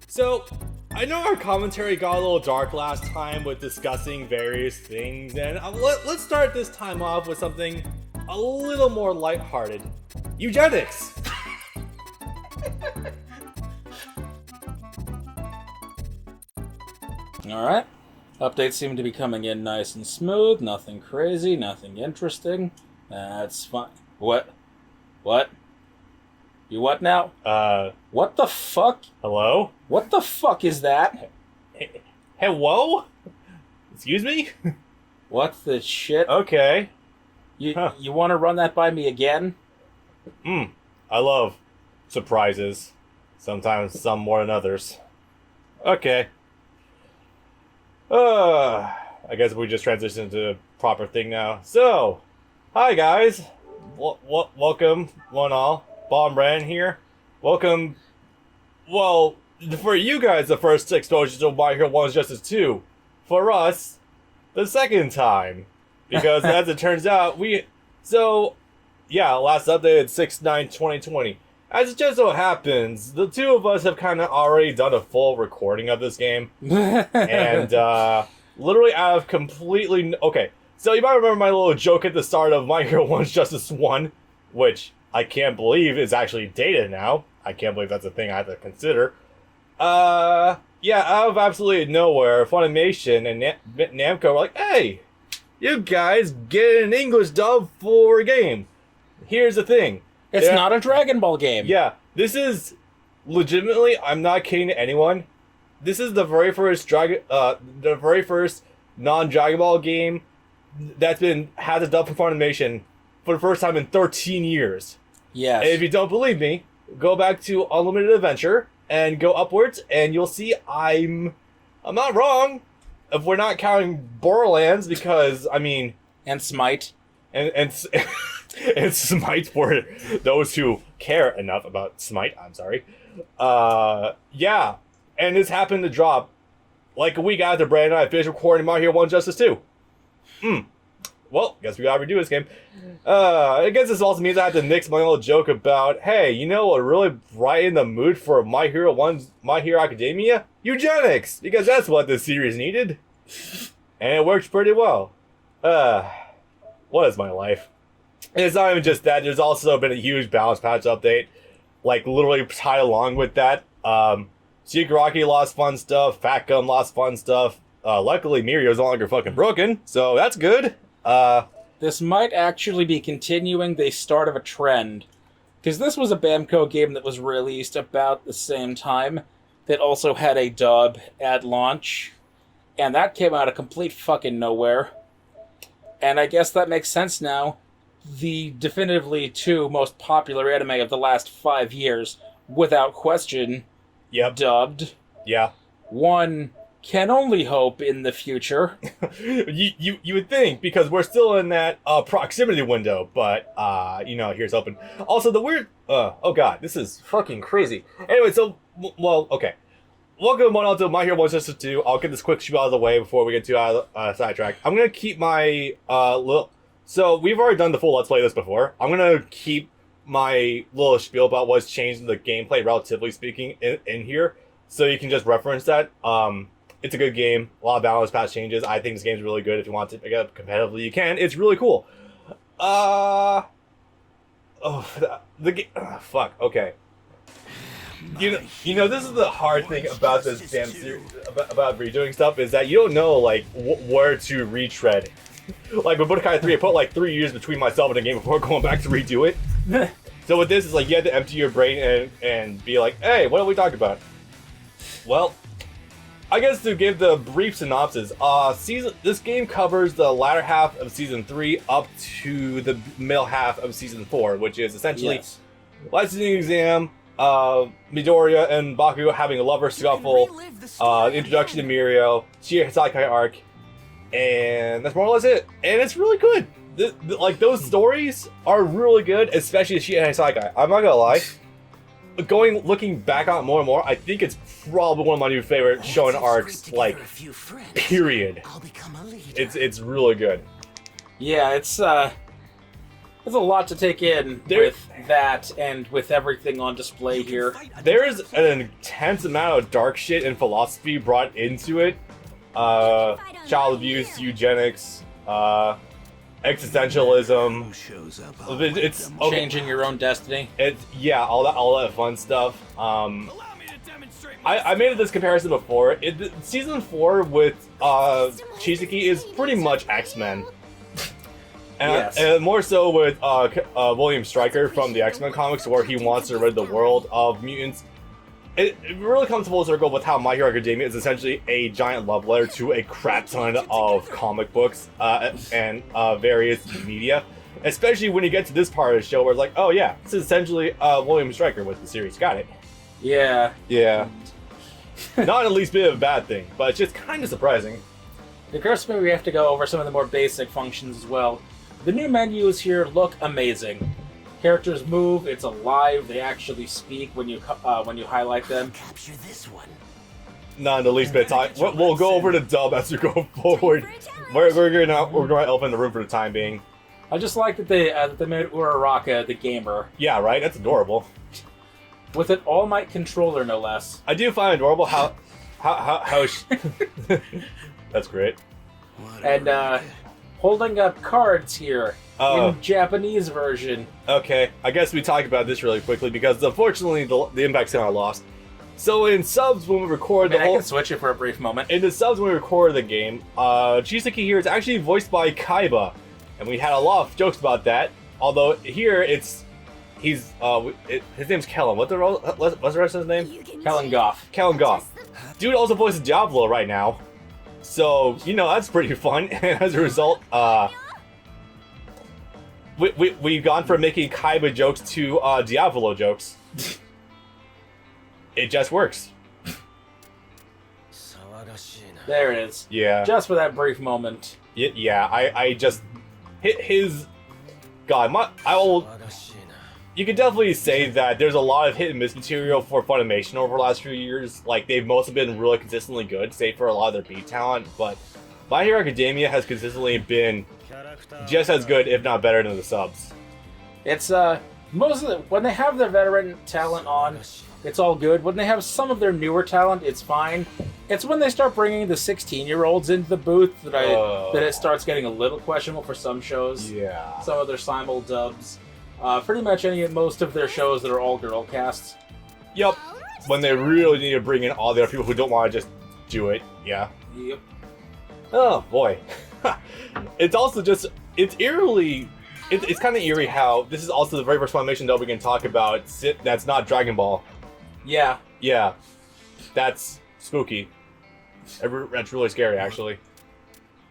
So, I know our commentary got a little dark last time with discussing various things, and let's start this time off with something a little more lighthearted. Eugenics! Alright. Updates seem to be coming in nice and smooth, nothing crazy, nothing interesting. That's fine. What? You what now? What the fuck? Hello? What the fuck is that? Hello? Excuse me? What the shit? Okay. You want to run that by me again? I love surprises. Sometimes some more than others. Okay. I guess we just transitioned to the proper thing now. So, hi guys. Welcome, one all. Bomb Ran here. Welcome. Well, for you guys, the first exposure to My Hero 1 Justice 2. For us, the second time. Because as it turns out, last update at 6/9/2020. As it just so happens, the two of us have kind of already done a full recording of this game. And, literally out of completely... Okay, so you might remember my little joke at the start of My Hero 1 Justice 1, which I can't believe is actually dated now. I can't believe that's a thing I have to consider. Out of absolutely nowhere, Funimation and Namco were like, hey, you guys get an English dub for a game. Here's the thing. It's not a Dragon Ball game. Yeah, this is legitimately, I'm not kidding to anyone, this is the very first non-Dragon Ball game that's has a dub from Funimation for the first time in 13 years. Yes. And if you don't believe me, go back to Unlimited Adventure and go upwards, and you'll see I'm not wrong. If we're not counting Borderlands, because and Smite. And Smite for those who care enough about Smite. I'm sorry. And this happened to drop like a week after Brandon and I finished recording My Hero 1 Justice 2. Well, guess we gotta redo this game. I guess this also means I have to nix my old joke about, hey, you know what really brighten the mood for My Hero Academia? Eugenics! Because that's what this series needed. And it works pretty well. What is my life? And it's not even just that, there's also been a huge balance patch update. Like, literally tied along with that. Shigaraki lost fun stuff, Fat Gum lost fun stuff. Luckily, Mirio's no longer fucking broken, so that's good. This might actually be continuing the start of a trend. Because this was a Bamco game that was released about the same time that also had a dub at launch. And that came out of complete fucking nowhere. And I guess that makes sense now. The definitively two most popular anime of the last 5 years, without question, dubbed. Yeah. One can only hope in the future. you would think, because we're still in that proximity window, but, here's open. Also, the weird... oh god, this is fucking crazy. Anyway, so, well, okay. Welcome on to My Hero 1 Justice 2. I'll get this quick spiel out of the way before we get too sidetrack. I'm gonna keep my, So, we've already done the full Let's Play this before. I'm gonna keep my little spiel about what's changed in the gameplay, relatively speaking, in here. So you can just reference that. It's a good game. A lot of balance patch changes. I think this game's really good. If you want to pick it up competitively, you can. It's really cool. The game... fuck, okay. You know, this is the hard thing about this damn series, about redoing stuff, is that you don't know, like, where to retread. Like, with Budokai 3, I put, like, 3 years between myself and the game before going back to redo it. So with this, it's like, you have to empty your brain and be like, hey, what are we talking about? Well, I guess to give the brief synopsis, this game covers the latter half of Season 3 up to the middle half of Season 4, which is essentially licensing exam, Midoriya and Bakugo having a lover scuffle, introduction to Mirio, Shie Hassaikai arc, and that's more or less it. And it's really good. Like, those stories are really good, especially Shie Hassaikai. I'm not gonna lie. Looking back on it more and more, I think it's probably one of my new favorite shonen arcs, like, period. It's really good. Yeah, it's, There's a lot to take in with that and with everything on display here. There's an intense amount of dark shit and philosophy brought into it. Child abuse, eugenics, existentialism. It's okay. Changing your own destiny. It's all that fun stuff. I made this comparison before. Season 4 with Chisaki is pretty much X-Men. And more so with William Stryker from the X-Men comics, where he wants to rid the world of mutants. It really comes full circle with how My Hero Academia is essentially a giant love letter to a crap ton of comic books and various media. Especially when you get to this part of the show where it's like, oh yeah, this is essentially William Stryker with the series. Got it. Yeah. Yeah. Not the least bit of a bad thing, but it's just kind of surprising. It occurs to me we have to go over some of the more basic functions as well. The new menus here look amazing. Characters move, it's alive, they actually speak when you highlight them. Capture this one. Not in the least bit of time. We'll go over the dub as we go forward. We're going to elephant in the room for the time being. I just like that they made Uraraka the gamer. Yeah, right? That's adorable. With an All Might controller, no less. I do find adorable how that's great. And holding up cards here in Japanese version. Okay, I guess we talk about this really quickly because unfortunately the impact's kind of lost. So in subs when we record I can switch it for a brief moment. In the subs when we record the game, Chisaki here is actually voiced by Kaiba, and we had a lot of jokes about that. Although here his name's Kellen. What's the rest of his name? Kellen Goff. Kellen Goff. Dude also voices Diablo right now. So, that's pretty fun. And as a result, we've gone from making Kaiba jokes to Diablo jokes. It just works. There it is. Yeah. Just for that brief moment. Yeah, I just hit his... God, you could definitely say that there's a lot of hit and miss material for Funimation over the last few years. Like, they've mostly been really consistently good, save for a lot of their beat talent, but My Hero Academia has consistently been just as good, if not better, than the subs. It's, when they have their veteran talent on, it's all good. When they have some of their newer talent, it's fine. It's when they start bringing the 16-year-olds into the booth that it starts getting a little questionable for some shows. Yeah. Some of their simul dubs. Pretty much most of their shows that are all girl casts. Yep. When they really need to bring in all the other people who don't want to just do it. Yeah. Yep. Oh, boy. It's also just... It's eerily... It's kind of eerie how this is also the very first Funimation that we can talk about that's not Dragon Ball. Yeah. Yeah. That's spooky. That's really scary, actually.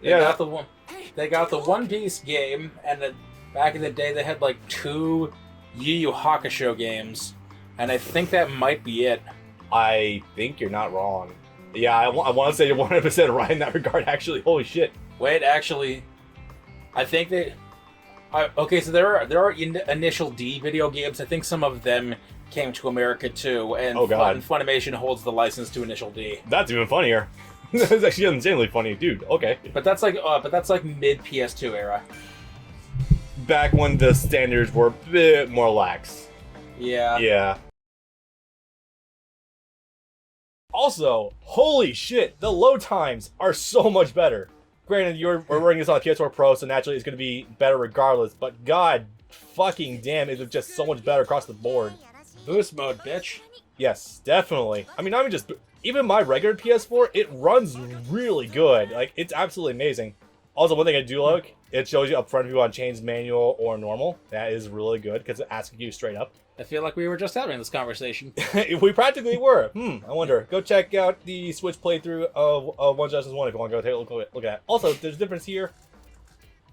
They got the One Piece game, and back in the day they had like 2 Yu Yu Hakusho games, and I think that might be it. I think you're not wrong. Yeah, I want to say you're 100% right in that regard, actually. Holy shit. Wait, actually, I think they... okay, so there are Initial D video games. I think some of them came to America too, and Funimation holds the license to Initial D. That's even funnier. That's actually insanely funny, dude. Okay, but that's like mid PS2 era. Back when the standards were a bit more lax. Yeah. Yeah. Also, holy shit, the load times are so much better. Granted, we're running this on PS4 Pro, so naturally it's going to be better regardless, but god fucking damn, is it just so much better across the board. Boost mode, bitch. Yes, definitely. I mean, not even my regular PS4, it runs really good. Like, it's absolutely amazing. Also, one thing I do like, it shows you up front if you want to change manual or normal. That is really good, because it asks you straight up. I feel like we were just having this conversation. We practically were. I wonder. Go check out the Switch playthrough of One Justice 1 if you want to go take a look at it. Also, there's a difference here.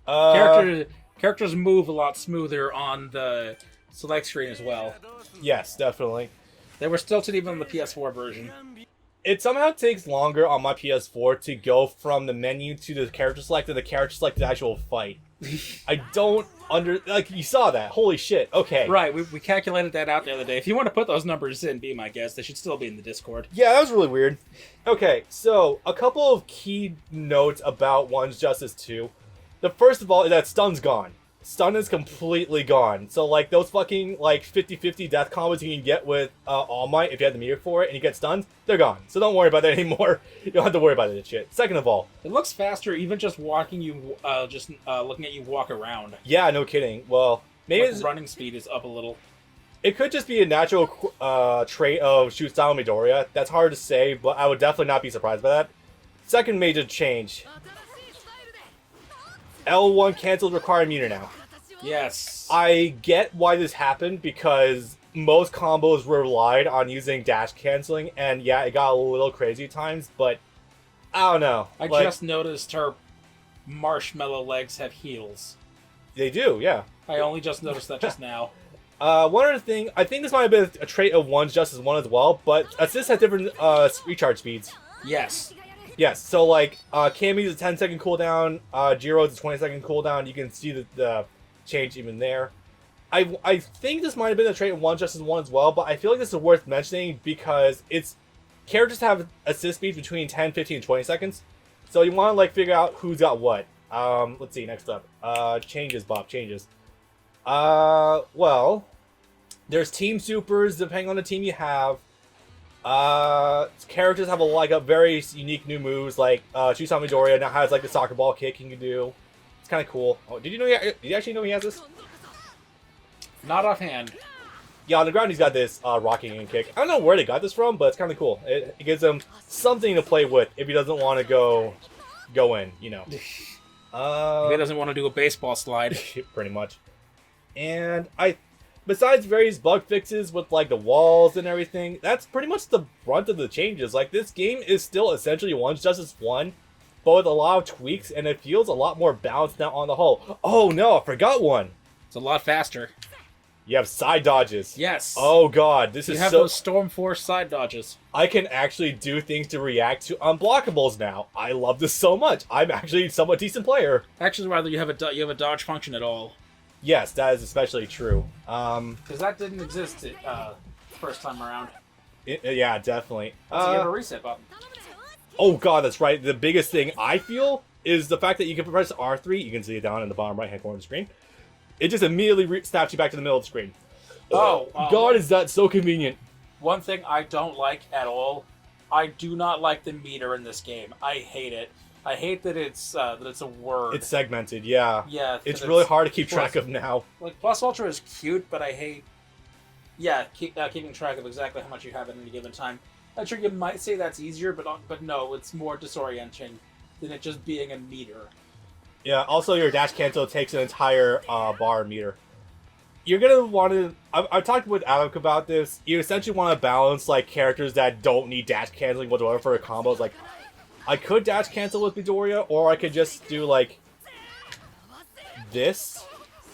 Characters move a lot smoother on the select screen as well. Yes, definitely. They were stilted even on the PS4 version. It somehow takes longer on my PS4 to go from the menu to the character select and the character select to the actual fight. I don't you saw that. Holy shit. Okay. Right, we calculated that out the other day. If you want to put those numbers in, be my guest. They should still be in the Discord. Yeah, that was really weird. Okay, so a couple of key notes about One's Justice 2. The first of all is that stun's gone. stun is completely gone. So like those fucking like 50-50 death combos you can get with All Might if you have the meter for it and you get stunned, they're gone. So don't worry about that anymore. You don't have to worry about that shit. Second of all, It looks faster even just watching you, looking at you walk around. yeah, no kidding. Well, maybe Like running speed is up a little. it could just be a natural trait of shoot style Midoriya. That's hard to say, but I would definitely not be surprised by that. Second major change. L1 cancels required meter now. Yes. I get why this happened because most combos relied on using dash canceling, and yeah, it got a little crazy at times, but I don't know. I Like, just noticed her marshmallow legs have heels. they do, yeah. I only just noticed that just now. One other thing, I think this might have been a trait of one's just as one as well, but assists have different recharge speeds. Yes. Yes, so like Kami's a 10-second cooldown, Jiro's a 20-second cooldown. You can see the change even there. I think this might have been a trait of one just as one as well, but I feel like this is worth mentioning because it's characters have assist speeds between 10, 15, and 20 seconds. So you want to like figure out who's got what. Let's see, next up. Changes, Bob, changes. Well, there's team supers depending on the team you have. Characters have a very unique new moves, like Chusama Midoriya now has like the soccer ball kick he can do. It's kind of cool. Oh, did you actually know he has this? Not offhand. Yeah, on the ground he's got this rocking in kick. I don't know where they got this from, but it's kind of cool. It gives him something to play with if he doesn't want to go in, you know. If he doesn't want to do a baseball slide. Pretty much. And besides various bug fixes with like the walls and everything, that's pretty much the brunt of the changes. Like this game is still essentially One's Justice 1, but with a lot of tweaks, and it feels a lot more balanced now on the whole. Oh no, I forgot one. It's a lot faster. You have side dodges. Yes. Oh god, this You is have so... those Storm Force side dodges. I can actually do things to react to unblockables now. I love this so much. I'm actually a somewhat decent player. Actually, rather you have a dodge function at all. Yes, that is especially true. Because that didn't exist first time around. Yeah, definitely. So you have a reset button. Oh god, that's right. The biggest thing I feel is the fact that you can press R3. You can see it down in the bottom right-hand corner of the screen. It just immediately snaps you back to the middle of the screen. Oh, God, is that so convenient. One thing I don't like at all, I do not like the meter in this game. I hate it. I hate that it's a word. It's segmented, yeah. Yeah. It's really hard to keep track of now. Like, Plus Ultra is cute, but I hate... Yeah, keeping track of exactly how much you have at any given time. I'm sure you might say that's easier, but no, it's more disorienting than it just being a meter. Yeah, also your dash cancel takes an entire bar meter. You're gonna want to... I've talked with Alec about this. You essentially want to balance like characters that don't need dash canceling whatsoever for combos. Like, I could dash cancel with Midoriya, or I could just do like this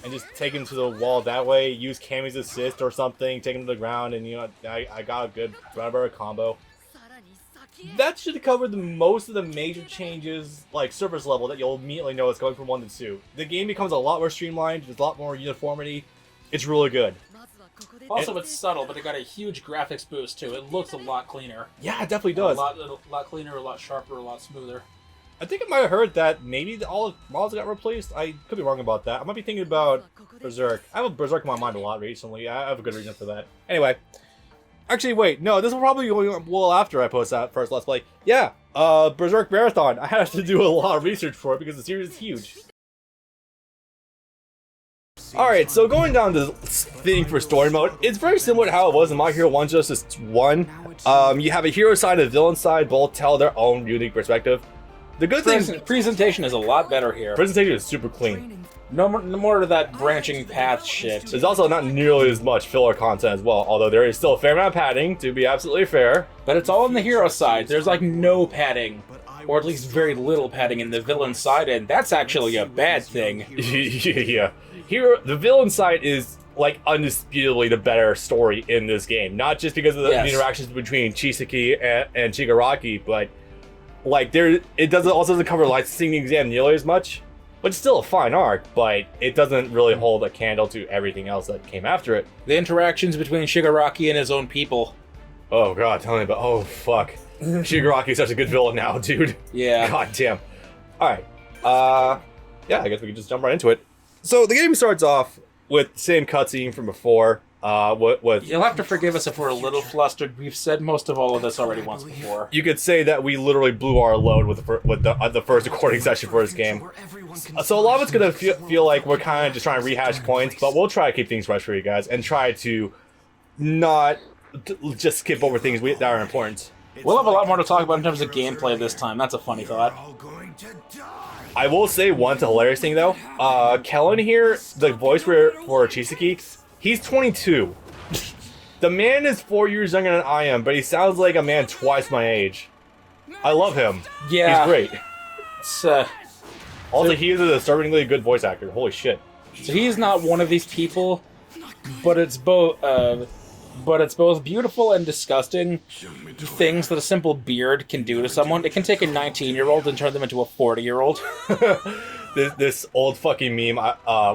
and just take him to the wall that way. Use Kami's assist or something, take him to the ground, and you know I got a good rubber combo. That should cover most of the major changes, like surface level, that you'll immediately know it's going from 1 to 2. The game becomes a lot more streamlined, there's a lot more uniformity. It's really good. Also, it's subtle, but it got a huge graphics boost too. It looks a lot cleaner. Yeah, it definitely does. A lot cleaner, a lot sharper, a lot smoother. I think I might have heard that maybe all the models got replaced. I could be wrong about that. I might be thinking about Berserk. I have Berserk in my mind a lot recently. I have a good reason for that. Anyway. Actually, wait. No, this will probably be going well after I post that first Let's Play. Yeah, Berserk Marathon. I had to do a lot of research for it because the series is huge. Alright, so going down the thing for story mode, it's very similar to how it was in My Hero 1 Justice 1. You have a hero side and a villain side, both tell their own unique perspective. The good thing... Presentation is a lot better here. Presentation is super clean. No more of that branching path shit. There's also not nearly as much filler content as well, although there is still a fair amount of padding, to be absolutely fair. But it's all on the hero side. There's like no padding. Or at least very little padding in the villain side, and that's actually a bad thing. Yeah. Here, the villain side is, like, undisputably the better story in this game. Not just because of the interactions between Chisaki and Shigaraki, but, like, it doesn't cover licensing exam nearly as much. But it's still a fine arc, but it doesn't really hold a candle to everything else that came after it. The interactions between Shigaraki and his own people. Oh god, tell me about... Oh, fuck. Shigaraki is such a good villain now, dude. Yeah. God damn. Alright. Yeah, I guess we can just jump right into it. So the game starts off with the same cutscene from before. With You'll have to forgive us if we're a little flustered. We've said most of all of this already once before. you could say that we literally blew our load with the first recording session for this game. So a lot of it's gonna feel like we're kind of just trying to rehash points, but we'll try to keep things fresh for you guys and try to not just skip over things that are important. We'll have a lot more to talk about in terms of gameplay this time. That's a funny thought. I will say one hilarious thing though. Kellen here, the voice for Chisaki, he's 22. The man is 4 years younger than I am, but he sounds like a man twice my age. I love him. Yeah. He's great. It's, Also, he is a disturbingly good voice actor. Holy shit. so he's not one of these people, but it's both beautiful and disgusting things that a simple beard can do to someone. It can take a 19-year-old and turn them into a 40-year-old. This old fucking meme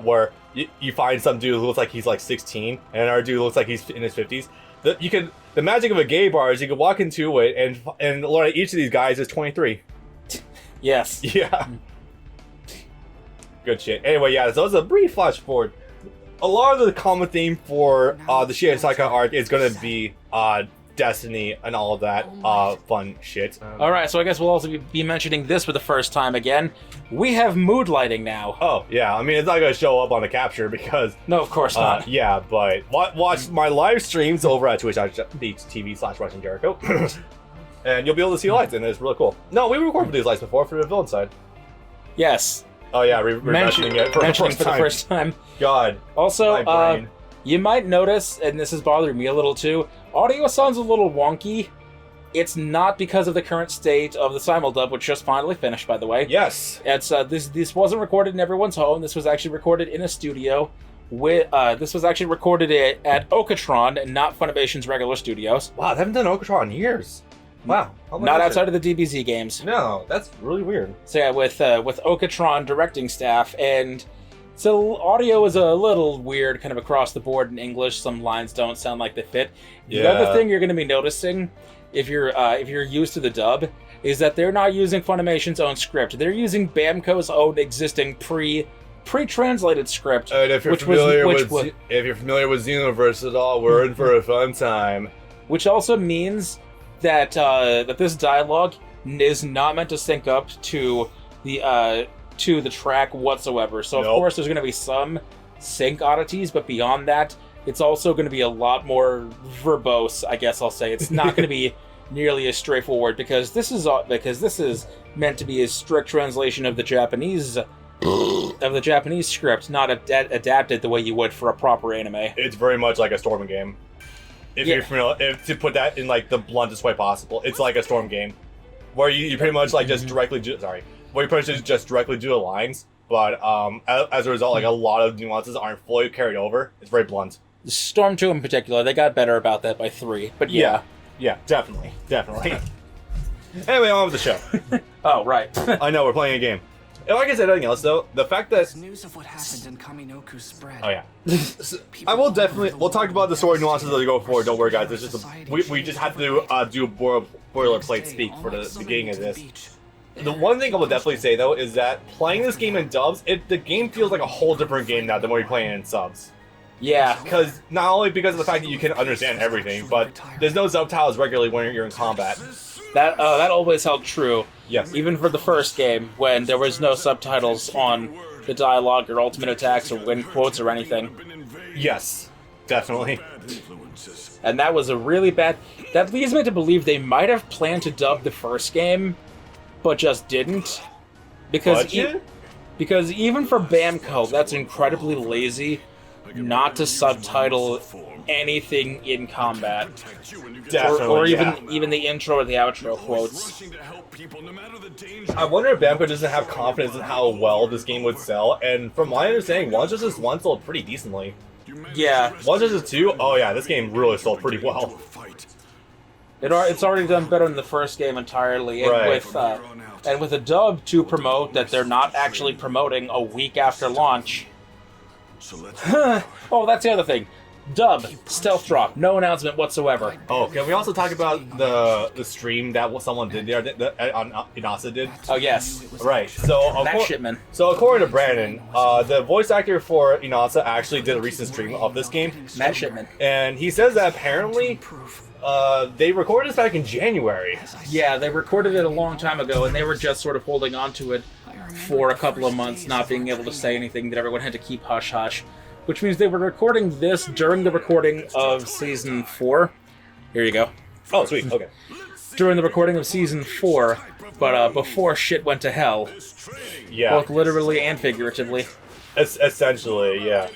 where you find some dude who looks like he's like 16 and another dude who looks like he's in his 50s. The magic of a gay bar is you can walk into it and learn that each of these guys is 23. Yes. Yeah. Good shit. Anyway, yeah, so that was a brief flash forward. A lot of the common theme for the Shie Hassaikai arc is going to be Destiny and all of that fun shit. Alright, so I guess we'll also be mentioning this for the first time again. We have mood lighting now. Oh, yeah, I mean, it's not going to show up on the capture because... No, of course not. Yeah, but watch my live streams over at twitch.tv/WatchingJericho. And you'll be able to see lights, and it's really cool. No, we recorded these lights before for the villain side. Yes. Oh, yeah, we're mentioning it for the first time. God. Also, you might notice, and this is bothering me a little too, audio sounds a little wonky. It's not because of the current state of the simuldub, which just finally finished, by the way. Yes. It's this wasn't recorded in everyone's home. This was actually recorded in a studio. This was actually recorded at Okatron, not Funimation's regular studios. Wow, they haven't done Okatron in years. Wow. Not outside of the DBZ games. No, that's really weird. So yeah, with Okatron directing staff, and so audio is a little weird, kind of across the board in English. Some lines don't sound like they fit. Yeah. The other thing you're going to be noticing, if you're used to the dub, is that they're not using Funimation's own script. They're using Bamco's own existing pre-translated script. And if you're familiar with Xenoverse at all, we're in for a fun time. Which also means that that this dialogue is not meant to sync up to the track whatsoever. So of course there's going to be some sync oddities, but beyond that, it's also going to be a lot more verbose. I guess I'll say it's not going to be nearly as straightforward because this is meant to be a strict translation of the Japanese script, not adapted the way you would for a proper anime. It's very much like a Storm game. If you're familiar, to put that in like the bluntest way possible, it's like a Storm game, where you pretty much like just directly do the lines, but as a result, like a lot of nuances aren't fully carried over. It's very blunt. Storm 2 in particular, they got better about that by 3, but yeah, definitely. Anyway, on with the show. Oh right. I know we're playing a game. And like I said, anything else though, the fact that news of what happened in Kaminoku spread. Oh yeah, we'll talk about the story nuances as we go forward. Don't worry, guys. It's just we just have to do a boilerplate speak for the beginning of this. The one thing I will definitely say though is that playing this game in dubs, the game feels like a whole different game now than when you're playing it in subs. Yeah, because not only because of the fact that you can understand everything, but there's no subtitles regularly when you're in combat. That always held true. Yes. Even for the first game, when there was no subtitles on the dialogue or ultimate attacks or win quotes or anything. Yes, definitely. And that was a really bad... That leads me to believe they might have planned to dub the first game, but just didn't. Because even for Bamco, that's incredibly lazy not to subtitle anything in combat. Definitely, or even the intro or the outro quotes. I wonder if Bamco doesn't have confidence in how well this game would sell, and from my understanding, 1 vs. 1 sold pretty decently. Yeah. 1 vs. 2? Oh yeah, this game really sold pretty well. It's already done better than the first game entirely, and right. with a dub to promote that they're not actually promoting a week after launch. Oh, that's the other thing. Dub, stealth drop, no announcement whatsoever. Oh, can we also talk about the stream that someone did there that Inasa did? Oh yes, Right. So that shipman. So according to Brandon, the voice actor for Inasa actually did a recent stream of this game, Matt Shipman. and he says that apparently they recorded this back in January. Yeah, they recorded it a long time ago, and they were just sort of holding on to it for a couple of months, not being able to say anything, that everyone had to keep hush-hush. Which means they were recording this during the recording of Season 4. Here you go. Oh, sweet. Okay. During the recording of Season 4, but before shit went to hell. Yeah. Both literally and figuratively. Essentially, yeah.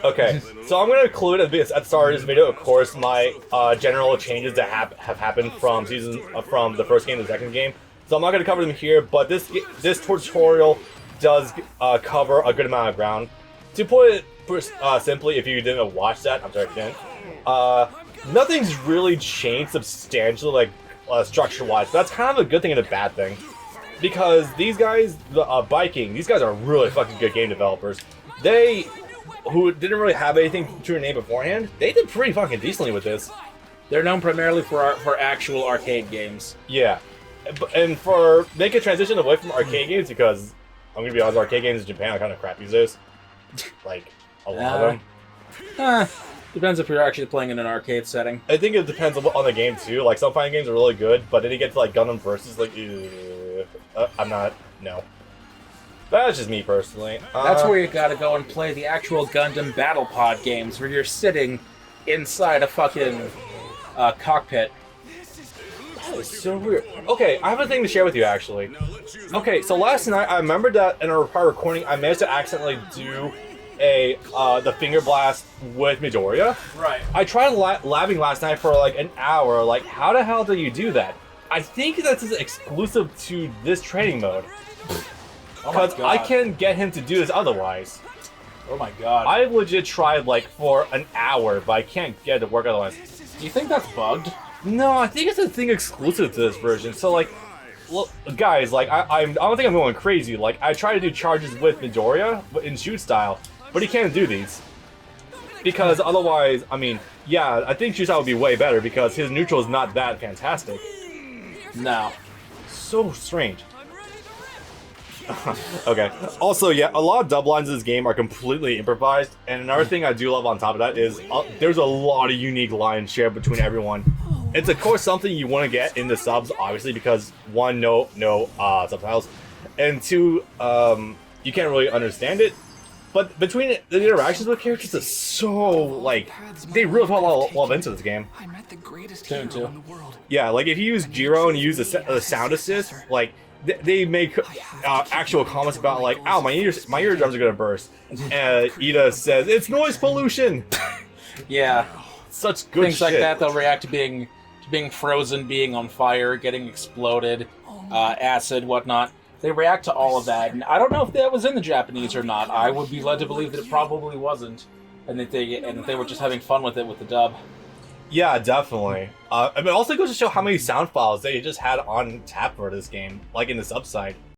Okay, so I'm going to include at the start of this video, of course, my general changes that have happened from the first game to the second game. So I'm not going to cover them here, but this tutorial does cover a good amount of ground. To put it simply, if you didn't watch that, I'm sorry if you didn't, nothing's really changed substantially, like structure-wise. That's kind of a good thing and a bad thing. Because these guys, Biking, these guys are really fucking good game developers. They, who didn't really have anything to their name beforehand, they did pretty fucking decently with this. They're known primarily for actual arcade games. Yeah. And for make a transition away from arcade games, because I'm gonna be honest, arcade games in Japan are kind of crap these days. Like, a lot of them. Depends if you're actually playing in an arcade setting. I think it depends on the game too. Like, some fighting games are really good, but then you get to like Gundam Versus, like, I'm not, no. That's just me personally. That's where you gotta go and play the actual Gundam Battle Pod games, where you're sitting inside a fucking cockpit. It's so weird. Okay, I have a thing to share with you, actually. Okay, so last night, I remember that in our prior recording, I managed to accidentally do the finger blast with Midoriya. Right. I tried labbing last night for like an hour. Like, how the hell do you do that? I think that's exclusive to this training mode. Because I can't get him to do this otherwise. Oh my god. I legit tried like for an hour, but I can't get it to work otherwise. Do you think that's bugged? No, I think it's a thing exclusive to this version. So like, look, guys, like I don't think I'm going crazy. Like, I try to do charges with Midoriya in shoot style, but he can't do these. Because otherwise, I mean, yeah, I think shoot style would be way better because his neutral is not that fantastic. No. So strange. Okay. Also, yeah, a lot of dub lines in this game are completely improvised, and another thing I do love on top of that is there's a lot of unique lines shared between everyone. It's of course something you want to get in the subs, obviously, because one, no subtitles, and two, you can't really understand it. But between the interactions with characters is so, like, they really put a lot of love into this game. I met the greatest hero in the world. Yeah, like if you use Jiro and you use the sound assist, like they make actual comments about like, "Ow, my eardrums are gonna burst," and Ida says, "It's noise pollution." Yeah, such good things shit. like that. They'll react to being frozen, being on fire, getting exploded, acid, whatnot. They react to all of that, and I don't know if that was in the Japanese or not. I would be led to believe that it probably wasn't, and that they were just having fun with it with the dub. Yeah, definitely. I mean, it also goes to show how many sound files they just had on tap for this game, like in the sub side.